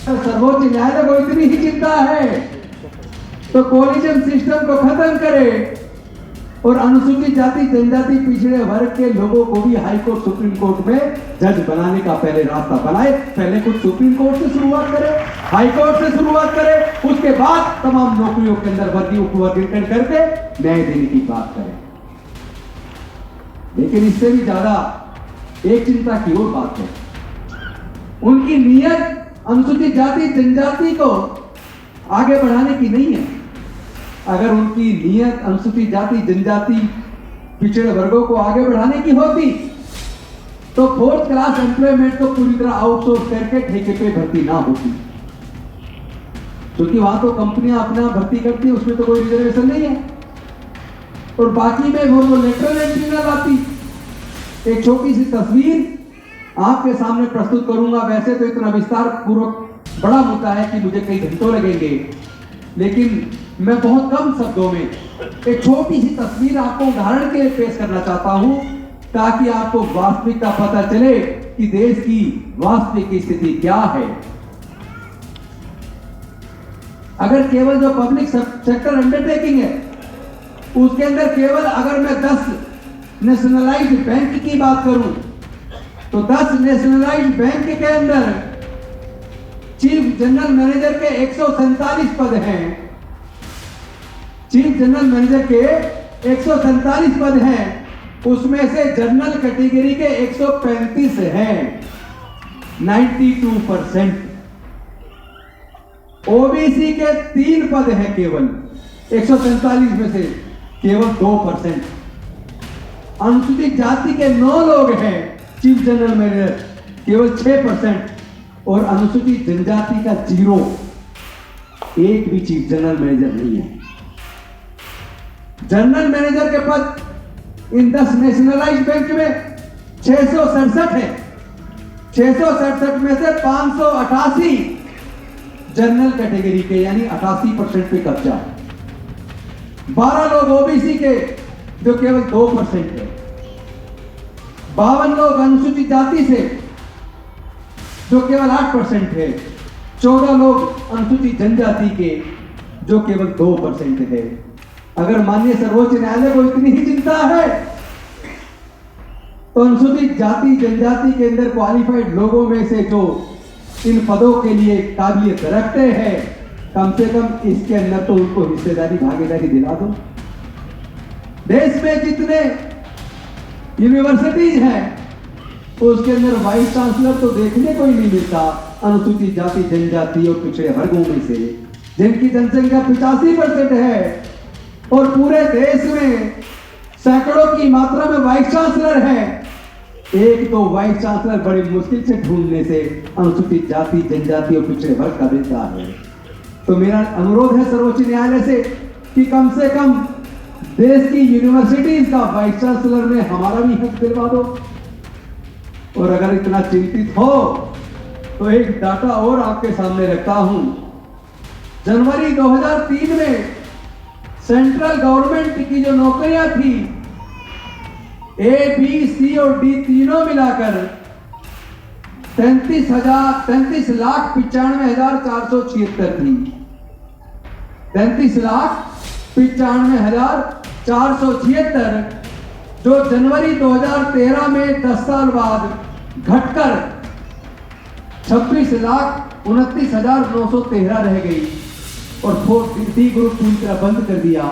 सर्वोच्च न्यायालय को इतनी ही चिंता है तो कोलिजन सिस्टम को खत्म करे और अनुसूचित जाति जनजाति पिछड़े वर्ग के लोगों को भी हाई कोर्ट सुप्रीम कोर्ट में जज बनाने का पहले रास्ता बनाए। पहले कुछ सुप्रीम कोर्ट से शुरुआत करे, हाई कोर्ट से शुरुआत करे, उसके बाद तमाम नौकरियों के अंदर वर्गीकरण करके न्याय देने की बात करें। लेकिन इससे भी ज्यादा एक चिंता की और बात है, उनकी नीयत अनुसूचित जाति जनजाति को आगे बढ़ाने की नहीं है। अगर उनकी नीयत अनुसूचित जाति जनजाति पिछड़े वर्गों को आगे बढ़ाने की होती तो फोर्थ क्लास एम्प्लॉयमेंट को पूरी तरह आउटसोर्स करके ठेके पे भर्ती ना होती, क्योंकि वहां तो कंपनियां अपना भर्ती करती है, उसमें तो कोई रिजर्वेशन नहीं है। और बाकी में वो लेटरल एंट्री ना लाती। एक छोटी सी तस्वीर आपके सामने प्रस्तुत करूंगा। वैसे तो इतना विस्तार पूर्वक बड़ा मुद्दा है कि मुझे कई घंटों लगेंगे, लेकिन मैं बहुत कम शब्दों में एक छोटी सी तस्वीर आपको उदाहरण के लिए पेश करना चाहता हूं, ताकि आपको वास्तविकता पता चले कि देश की वास्तविक स्थिति क्या है। अगर केवल जो पब्लिक सेक्टर अंडरटेकिंग है उसके अंदर केवल अगर मैं 10 नेशनलाइज्ड बैंक की बात करूं तो 10 नेशनलाइज्ड बैंक के अंदर चीफ जनरल मैनेजर के 147 पद हैं। चीफ जनरल मैनेजर के 147 पद हैं, उसमें से जनरल कैटेगरी के 135 हैं, 92%। ओबीसी के 3 पद हैं केवल, 147 में से केवल 2%। अनुसूचित जाति के 9 लोग हैं चीफ जनरल मैनेजर, केवल 6%। और अनुसूचित जनजाति का 0, एक भी चीफ जनरल मैनेजर नहीं है। जनरल मैनेजर के पद इन 10 नेशनलाइज्ड बैंक में 667 है। 667 में से 588 जनरल कैटेगरी के, यानी 88% पे कब्जा। 12 लोग ओबीसी के जो केवल 2% है। 52 लोग अनुसूचित जाति से जो केवल 8% है। 14 लोग अनुसूचित जनजाति के जो केवल 2% है। अगर माननीय सर्वोच्च न्यायालय को इतनी ही चिंता है तो अनुसूचित जाति जनजाति के अंदर क्वालिफाइड लोगों में से जो इन पदों के लिए काबिलियत रखते हैं, कम से कम इसके अंदर तो उनको हिस्सेदारी भागीदारी दिला दो। देश में जितने यूनिवर्सिटीज हैं उसके अंदर वाइस चांसलर तो देखने को ही नहीं मिलता अनुसूचित जाति जनजाति और पिछड़े वर्गों में से, जिनकी जनसंख्या 85% है और पूरे देश में सैकड़ों की मात्रा में वाइस चांसलर है। एक तो वाइस चांसलर बड़ी मुश्किल से ढूंढने से अनुसूचित जाति जनजाति और पिछड़े वर्ग का मिलता है। तो मेरा अनुरोध है सर्वोच्च न्यायालय से कि कम से कम देश की यूनिवर्सिटीज का वाइस चांसलर में हमारा भी हक दिलवा दो। और अगर इतना चिंतित हो तो एक डाटा और आपके सामने रखता हूं। जनवरी 2003 में सेंट्रल गवर्नमेंट की जो नौकरियां थी ए, बी, सी और डी तीनों मिलाकर 33,95,476 थी। 33,95,476 जो जनवरी 2013 में 10 साल बाद घटकर 26,29,913 रह गई और डी ग्रुप पूरी तरह बंद कर दिया।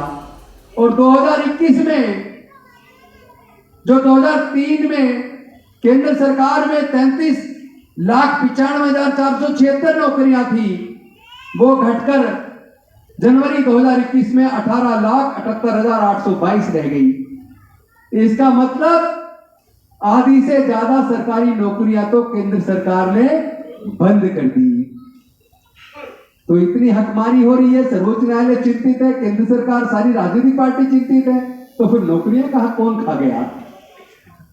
और 2021 में जो 2003 में केंद्र सरकार में 33,95,476 नौकरियां थी, वो घटकर जनवरी 2021 में 18,78,822 रह गई। इसका मतलब आधी से ज्यादा सरकारी नौकरियां तो केंद्र सरकार ने बंद कर दी। तो इतनी हकमारी हो रही है, सर्वोच्च न्यायालय चिंतित है, केंद्र सरकार, सारी राजनीतिक पार्टी चिंतित है, तो फिर नौकरियां कहां, कौन खा गया?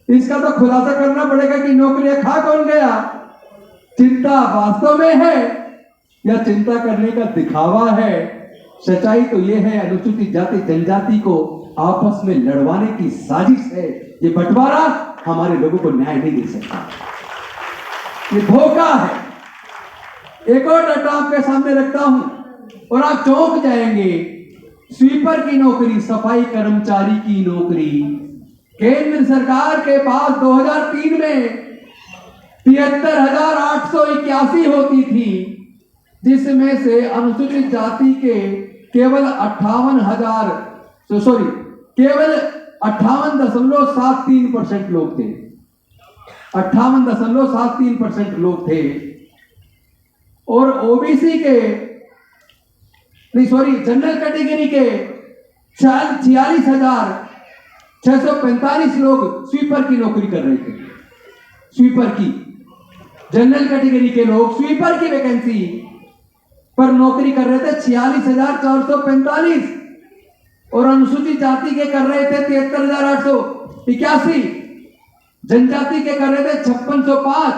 इसका तो खुलासा करना पड़ेगा कि नौकरियां खा कौन गया। चिंता वास्तव में है या चिंता करने का दिखावा है? सच्चाई तो यह है, अनुसूचित जाति जनजाति को आपस में लड़वाने की साजिश है। ये बंटवारा हमारे लोगों को न्याय नहीं दे सकता, ये धोखा है। एक और डाटा आपके सामने रखता हूं और आप चौंक जाएंगे। स्वीपर की नौकरी, सफाई कर्मचारी की नौकरी, केंद्र सरकार के पास 2003 में 73,881 होती थी, जिसमें से अनुसूचित जाति के केवल 58.73% लोग थे। 58.73% लोग थे। और ओबीसी के जनरल कैटेगरी के 46,645 लोग स्वीपर की नौकरी कर रहे थे। स्वीपर की, जनरल कैटेगरी के लोग स्वीपर की वैकेंसी पर नौकरी कर रहे थे 46,445 और अनुसूचित जाति के कर रहे थे 73,881, जनजाति के कर रहे थे 5605।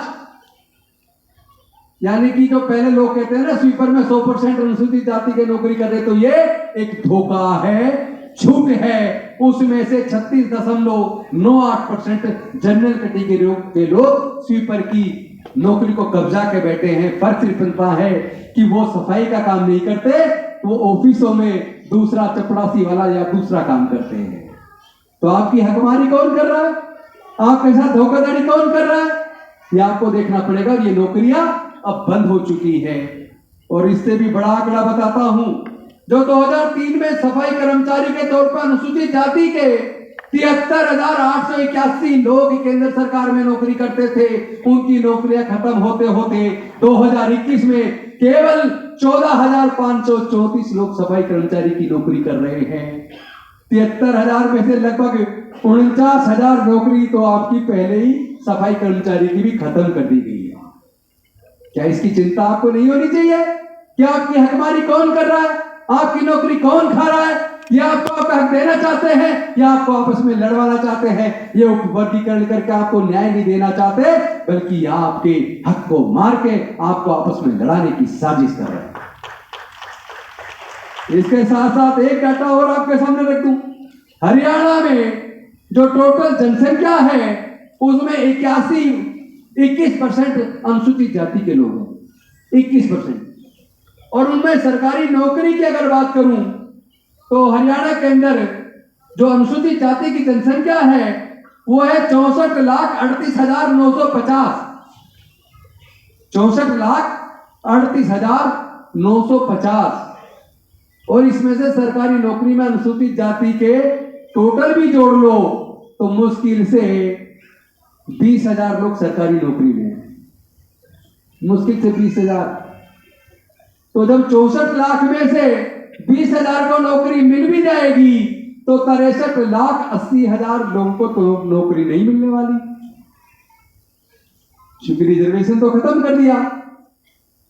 यानी कि जो पहले लोग कहते हैं ना स्वीपर में 100% अनुसूचित जाति के नौकरी कर रहे, तो ये एक धोखा है, झूठ है। उसमें से 36.98% जनरल कैटेगरी के लोग स्वीपर की नौकरी को कब्जा के बैठे हैं। फर्क सिर्फ इतना है कि वो सफाई का काम नहीं करते, वो ऑफिसों में दूसरा चपरासी वाला या दूसरा काम करते हैं। तो आपकी हकमारी कौन कर रहा है? आपके साथ धोखाधड़ी कौन कर रहा है? ये आपको देखना पड़ेगा। ये नौकरियां अब बंद हो चुकी है। और इससे भी बड़ा आंकड़ा बताता हूं, जो 2003 में सफाई कर्मचारी के तौर पर अनुसूचित जाति के 73,881 लोग केंद्र सरकार में नौकरी करते थे, उनकी नौकरियां खत्म होते होते 2021 में केवल 14,534 लोग सफाई कर्मचारी की नौकरी कर रहे हैं। 73,000 में से लगभग 49,000 नौकरी तो आपकी पहले ही सफाई कर्मचारी की भी खत्म कर दी गई है। क्या इसकी चिंता आपको नहीं होनी चाहिए? क्या आपकी हकमारी कौन कर रहा है? आपकी नौकरी कौन खा रहा है? या आपको आपका हक देना चाहते हैं, या आपको आपस में लड़वाना चाहते हैं? ये वर्गीकरण करके आपको न्याय नहीं देना चाहते, बल्कि आपके हक को मार के आपको आपस में लड़ाने की साजिश कर रहे हैं। इसके साथ साथ एक डाटा और आपके सामने रख दूं। हरियाणा में जो टोटल जनसंख्या है उसमें 21% अनुसूचित जाति के लोग हैं, 21%। और उनमें सरकारी नौकरी की अगर बात करूं तो हरियाणा के अंदर जो अनुसूचित जाति की जनसंख्या है वो है 64,38,950। 64,38,950। और इसमें से सरकारी नौकरी में अनुसूचित जाति के टोटल भी जोड़ लो तो मुश्किल से 20,000 लोग सरकारी नौकरी में हैं। मुश्किल से 20,000। तो जब 64 लाख में से 20,000 को नौकरी मिल भी जाएगी तो 63,80,000 लोगों को तो नौकरी नहीं मिलने वाली, क्योंकि रिजर्वेशन तो खत्म कर दिया।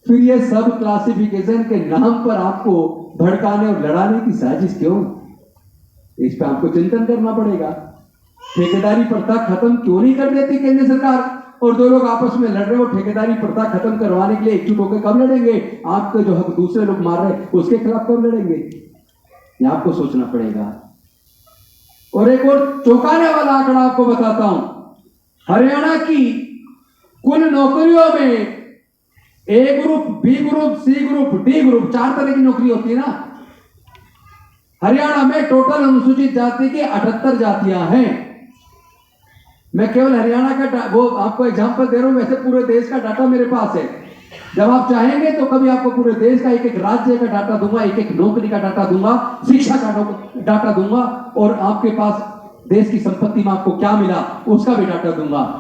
फिर ये सब क्लासिफिकेशन के नाम पर आपको भड़काने और लड़ाने की साजिश क्यों? इस पर आपको चिंतन करना पड़ेगा। ठेकेदारी प्रथा खत्म क्यों नहीं कर देती केंद्र सरकार? और जो लोग आपस में लड़ रहे हो ठेकेदारी प्रथा खत्म करवाने के लिए एकजुट होकर कब लड़ेंगे? आपके जो हक दूसरे लोग मार रहे हैं उसके खिलाफ कब लड़ेंगे? ये आपको सोचना पड़ेगा। और एक और चौंकाने वाला आंकड़ा आपको बताता हूं। हरियाणा की कुल नौकरियों में A group, B group, C group, D group, 4 तरह की नौकरी होती है ना। हरियाणा में टोटल अनुसूचित जाति की 78 जातियां हैं। मैं केवल हरियाणा का वो आपको एग्जांपल दे रहा हूं, वैसे पूरे देश का डाटा मेरे पास है। जब आप चाहेंगे तो कभी आपको पूरे देश का एक एक राज्य का डाटा दूंगा, एक एक नौकरी का डाटा दूंगा, शिक्षा का डाटा दूंगा, और आपके पास देश की संपत्ति में आपको क्या मिला उसका भी डाटा दूंगा।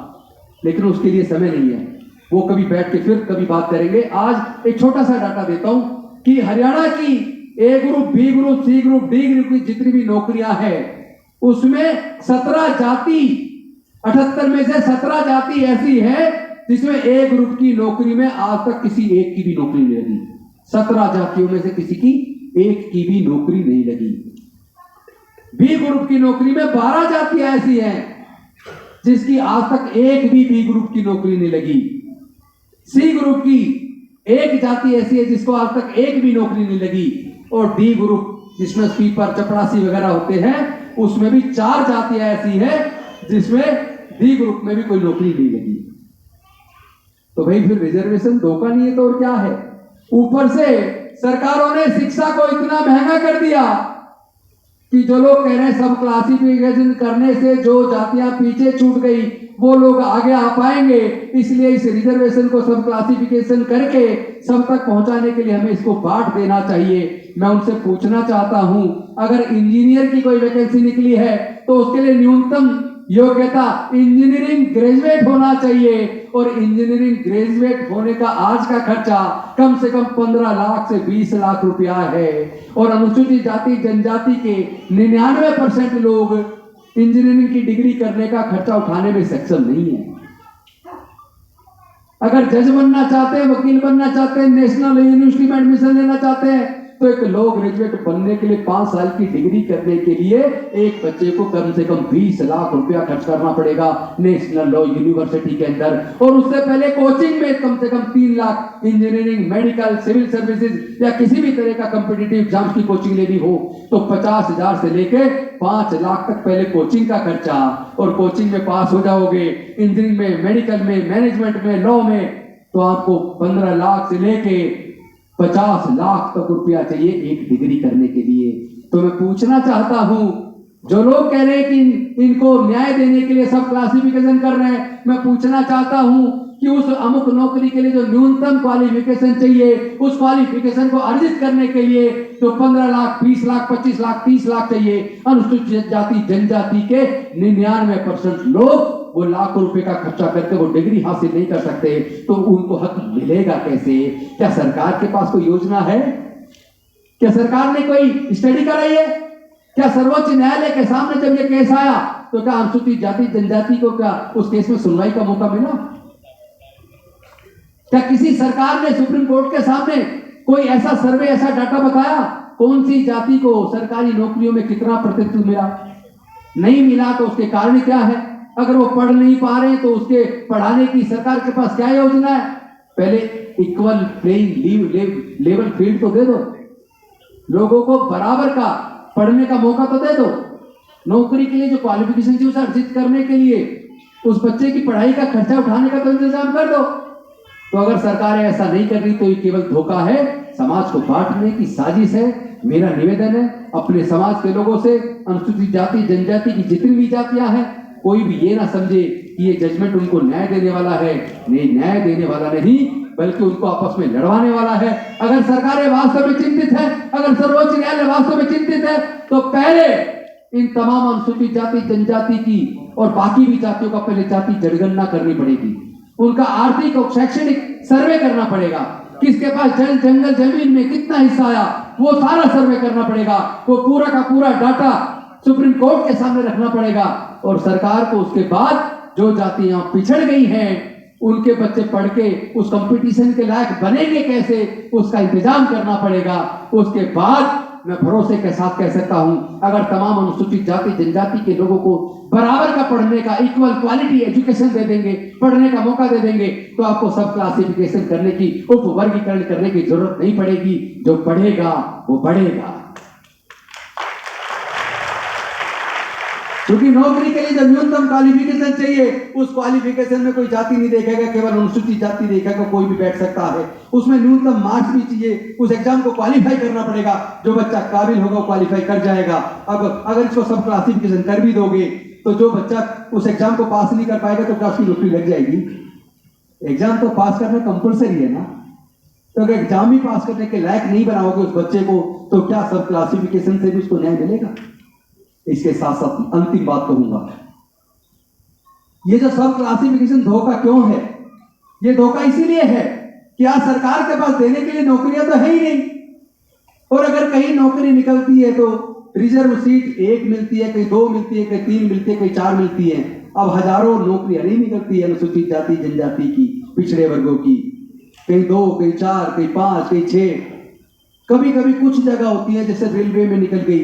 लेकिन उसके लिए समय नहीं है, वो कभी बैठ के फिर कभी बात करेंगे। आज एक छोटा सा डाटा देता हूं कि हरियाणा की A group, B group, C group, D group की जितनी भी नौकरियां हैं उसमें 17 जाति, 78 में से 17 जाति ऐसी है जिसमें ए ग्रुप की नौकरी में आज तक किसी एक की भी नौकरी नहीं लगी। 17 जातियों में से किसी की एक की भी नौकरी नहीं लगी। बी ग्रुप की नौकरी में 12 जातियां ऐसी हैं जिसकी आज तक एक भी बी ग्रुप की नौकरी नहीं लगी। सी ग्रुप की एक जाति ऐसी है जिसको आज तक एक भी नौकरी नहीं लगी। और डी ग्रुप जिसमें स्वीपर, चपरासी वगैरह होते हैं उसमें भी 4 जातियां ऐसी हैं जिसमें डी ग्रुप में भी कोई नौकरी नहीं लगी। तो भाई फिर रिजर्वेशन धोखा नहीं है तो और क्या है। ऊपर से सरकारों ने शिक्षा को इतना महंगा कर दिया कि जो लोग कह रहे हैं सब क्लासिफिकेशन करने से जो जातियां पीछे छूट गई वो लोग आगे आ पाएंगे, इसलिए इस रिजर्वेशन को सब क्लासिफिकेशन करके सब तक पहुंचाने के लिए हमें इसको बांट देना चाहिए। मैं उनसे पूछना चाहता हूं, अगर इंजीनियर की कोई वैकेंसी निकली है तो उसके लिए न्यूनतम योग्यता इंजीनियरिंग ग्रेजुएट होना चाहिए, और इंजीनियरिंग ग्रेजुएट होने का आज का खर्चा कम से कम 15 लाख से 20 लाख रुपया है। और अनुसूचित जाति जनजाति के 99% लोग इंजीनियरिंग की डिग्री करने का खर्चा उठाने में सक्षम नहीं है। अगर जज बनना चाहते हैं, वकील बनना चाहते हैं, नेशनल यूनिवर्सिटी में एडमिशन लेना चाहते हैं, तो एक लॉ ग्रेजुएट बनने के लिए 5 साल की डिग्री करने के लिए एक बच्चे को कम से कम 20 लाख रुपया खर्च करना पड़ेगा नेशनल लॉ यूनिवर्सिटी के अंदर। और उससे पहले कोचिंग में कम से कम 3 lakh engineering, medical, civil services या किसी भी तरह का कॉम्पिटिटिव एग्जाम्स की कोचिंग लेनी हो तो 50,000 से लेके 5 लाख तक पहले कोचिंग का खर्चा। और कोचिंग में पास हो जाओगे इंजीनियरिंग में, मेडिकल में, मैनेजमेंट में, लॉ में, तो आपको 15 लाख से लेके 50 लाख तक रुपया चाहिए एक डिग्री करने के लिए। तो मैं पूछना चाहता हूं, जो लोग कह रहे हैं कि इनको न्याय देने के लिए सब क्लासिफिकेशन कर रहे हैं, मैं पूछना चाहता हूं कि उस अमुक नौकरी के लिए जो न्यूनतम क्वालिफिकेशन चाहिए, उस क्वालिफिकेशन को अर्जित करने के लिए जो 15 लाख, 20 लाख, 25 लाख, 30 लाख चाहिए, अनुसूचित जाति जनजाति के 99% लोग वो लाखों रुपए का खर्चा करके वो डिग्री हासिल नहीं कर सकते, तो उनको हक मिलेगा कैसे? क्या सरकार के पास कोई योजना है? क्या सरकार ने कोई स्टडी कराई है? क्या सर्वोच्च न्यायालय के सामने जब ये केस आया तो क्या अनुसूचित जाति जनजाति को क्या उस केस में सुनवाई का मौका मिला? क्या किसी सरकार ने सुप्रीम कोर्ट के सामने कोई ऐसा सर्वे, ऐसा डाटा बताया कौन सी जाति को सरकारी नौकरियों में कितना प्रतिशत मिला? नहीं मिला तो उसके कारण क्या है? अगर वो पढ़ नहीं पा रहे तो उसके पढ़ाने की सरकार के पास क्या योजना है? पहले इक्वल प्लेइंग लेवल फील्ड तो दे दो, लोगों को बराबर का पढ़ने का मौका तो दे दो। नौकरी के लिए जो क्वालिफिकेशन थी उसे अर्जित करने के लिए उस बच्चे की पढ़ाई का खर्चा उठाने का तो इंतजाम कर दो। तो अगर सरकारें ऐसा नहीं कर रही तो ये केवल धोखा है, समाज को बांटने की साजिश है। मेरा निवेदन है अपने समाज के लोगों से, अनुसूचित जाति जनजाति की जितनी भी जातियां हैं, कोई भी ये ना समझे कि ये जजमेंट उनको न्याय देने वाला है। नहीं, न्याय देने वाला नहीं, बल्कि उनको आपस में लड़वाने वाला है। अगर सरकारें वास्तव में चिंतित है, अगर सर्वोच्च न्यायालय वास्तव में चिंतित है, तो पहले इन तमाम अनुसूचित जाति जनजाति की और बाकी भी जातियों का पहले जाति जनगणना करनी पड़ेगी। उनका आर्थिक और शैक्षणिक सर्वे करना पड़ेगा। किसके पास जल, जंगल, जमीन में कितना हिस्सा आया, वो सारा सर्वे करना पड़ेगा। वो पूरा का पूरा डाटा सुप्रीम कोर्ट के सामने रखना पड़ेगा। और सरकार को उसके बाद जो जातियां पिछड़ गई हैं उनके बच्चे पढ़ के उस कंपटीशन के लायक बनेंगे कैसे, उसका इंतजाम करना पड़ेगा। उसके बाद मैं भरोसे के साथ कह सकता हूं, अगर तमाम अनुसूचित जाति जनजाति के लोगों को बराबर का पढ़ने का, इक्वल क्वालिटी एजुकेशन दे देंगे, पढ़ने का मौका दे देंगे, तो आपको सब क्लासिफिकेशन करने की, उप वर्गीकरण करने की जरूरत नहीं पड़ेगी। जो पढ़ेगा वो बढ़ेगा। क्योंकि नौकरी के लिए जो न्यूनतम क्वालिफिकेशन चाहिए, उस क्वालिफिकेशन में कोई जाति नहीं देखेगा, केवल अनुसूचित जाति देखेगा, कोई भी बैठ सकता है। उसमें न्यूनतम मार्क्स भी चाहिए, उस एग्जाम को क्वालिफाई करना पड़ेगा। जो बच्चा काबिल होगा वो क्वालिफाई कर जाएगा। अब अगर इसको सब क्लासिफिकेशन कर भी दोगे तो जो बच्चा उस एग्जाम को पास नहीं कर पाएगा तो क्या उसकी नौकरी लग जाएगी? एग्जाम तो पास करना कंपलसरी है ना। तो अगर एग्जाम ही पास करने के लायक नहीं बनाओगे उस बच्चे को, तो क्या सब क्लासिफिकेशन से भी उसको न्याय मिलेगा? इसके साथ साथ अंतिम बात कहूंगा, ये जो सब क्लासिफिकेशन धोखा क्यों है? ये धोखा इसीलिए है कि आज सरकार के पास देने के लिए नौकरियां तो है ही नहीं, और अगर कहीं नौकरी निकलती है तो रिजर्व सीट 1 मिलती है, कहीं 2 मिलती है, कहीं 3 मिलती है, कहीं 4 मिलती है। अब हजारों नौकरियां नहीं निकलती है अनुसूचित जाति जनजाति की, पिछड़े वर्गों की, कहीं 2, कहीं 4, कहीं 5, कहीं 6। कभी कभी कुछ जगह होती है जैसे रेलवे में निकल गई,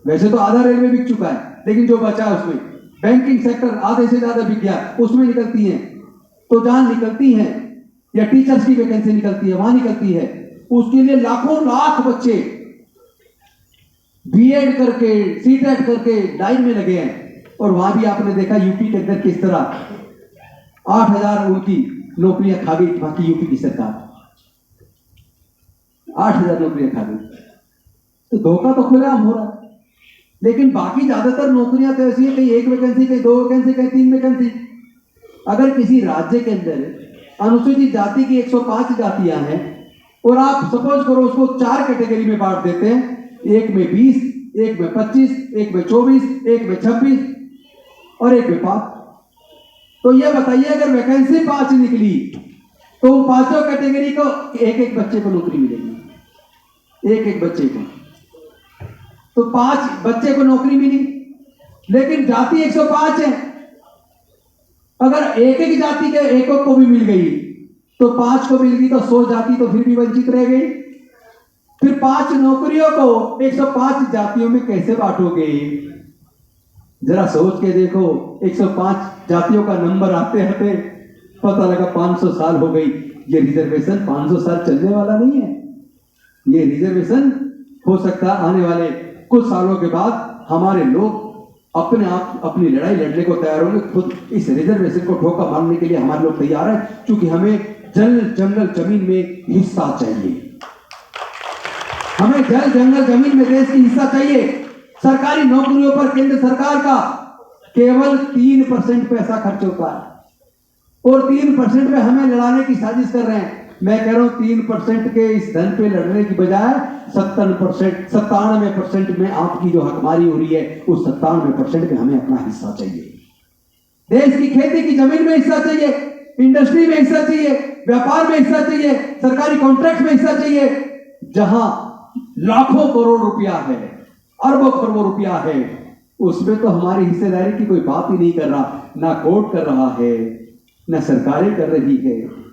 वैसे तो आधा रेलवे बिक चुका है, लेकिन जो बचा है उसमें बैंकिंग सेक्टर आधे से ज्यादा बिक गया, उसमें निकलती हैं। तो जहां निकलती हैं, या टीचर्स की वैकेंसी निकलती है, वहां निकलती है, उसके लिए लाखों लाख बच्चे बीएड करके, सीटेट करके लाइन में लगे हैं। और वहां भी आपने देखा यूपी के अंदर किस तरह 8,000 उनकी नौकरियां खा गई बाकी यूपी की सरकार, 8,000 नौकरियां खा गई। तो धोखा तो खुलेआम हो रहा है। लेकिन बाकी ज्यादातर नौकरियां तो ऐसी है, कहीं 1 वैकेंसी, कहीं 2 वैकेंसी, कहीं 3 वैकेंसी। अगर किसी राज्य के अंदर अनुसूचित जाति की 105 जातियां हैं और आप सपोज करो उसको 4 कैटेगरी में बांट देते हैं, एक में 20, एक में 25, एक में 24, एक में 26 और एक में 5, तो ये बताइए अगर वैकेंसी 5 निकली तो 5 कैटेगरी को एक एक बच्चे को नौकरी मिलेगी, एक एक बच्चे को। तो 5 बच्चे को नौकरी मिली, लेकिन जाति 105 है। अगर एक एक जाति के एक को भी मिल गई तो 5 को मिल गई, तो 100 जाति तो फिर भी वंचित रह गई। फिर 5 नौकरियों को 105 जातियों में कैसे बांटोगे? जरा सोच के देखो। 105 जातियों का नंबर आते आते पता लगा 500 साल हो गई। ये रिजर्वेशन 500 साल चलने वाला नहीं है। ये रिजर्वेशन हो सकता है आने वाले कुछ सालों के बाद हमारे लोग अपने आप अपनी लड़ाई लड़ने को तैयार होंगे। खुद इस रिजर्वेशन को ठोका मारने के लिए हमारे लोग तैयार हैं, क्योंकि हमें जल जंगल जमीन में हिस्सा चाहिए। हमें जल जंगल जमीन में देश की हिस्सा चाहिए। सरकारी नौकरियों पर केंद्र सरकार का केवल 3% पैसा खर्च होता है और 3% में हमें लड़ाने की साजिश कर रहे हैं। मैं कह रहा हूं 3% के इस धन पे लड़ने की बजाय 97% में आपकी जो हकमारी हो रही है उस 97% में हमें अपना हिस्सा चाहिए। देश की खेती की जमीन में हिस्सा चाहिए, इंडस्ट्री में हिस्सा चाहिए, व्यापार में हिस्सा चाहिए, सरकारी कॉन्ट्रैक्ट में हिस्सा चाहिए। जहां लाखों करोड़ रुपया है, अरबों खरबों रुपया है, उसमें तो हमारी हिस्सेदारी की कोई बात ही नहीं कर रहा। ना कोर्ट कर रहा है, ना सरकारें कर रही है।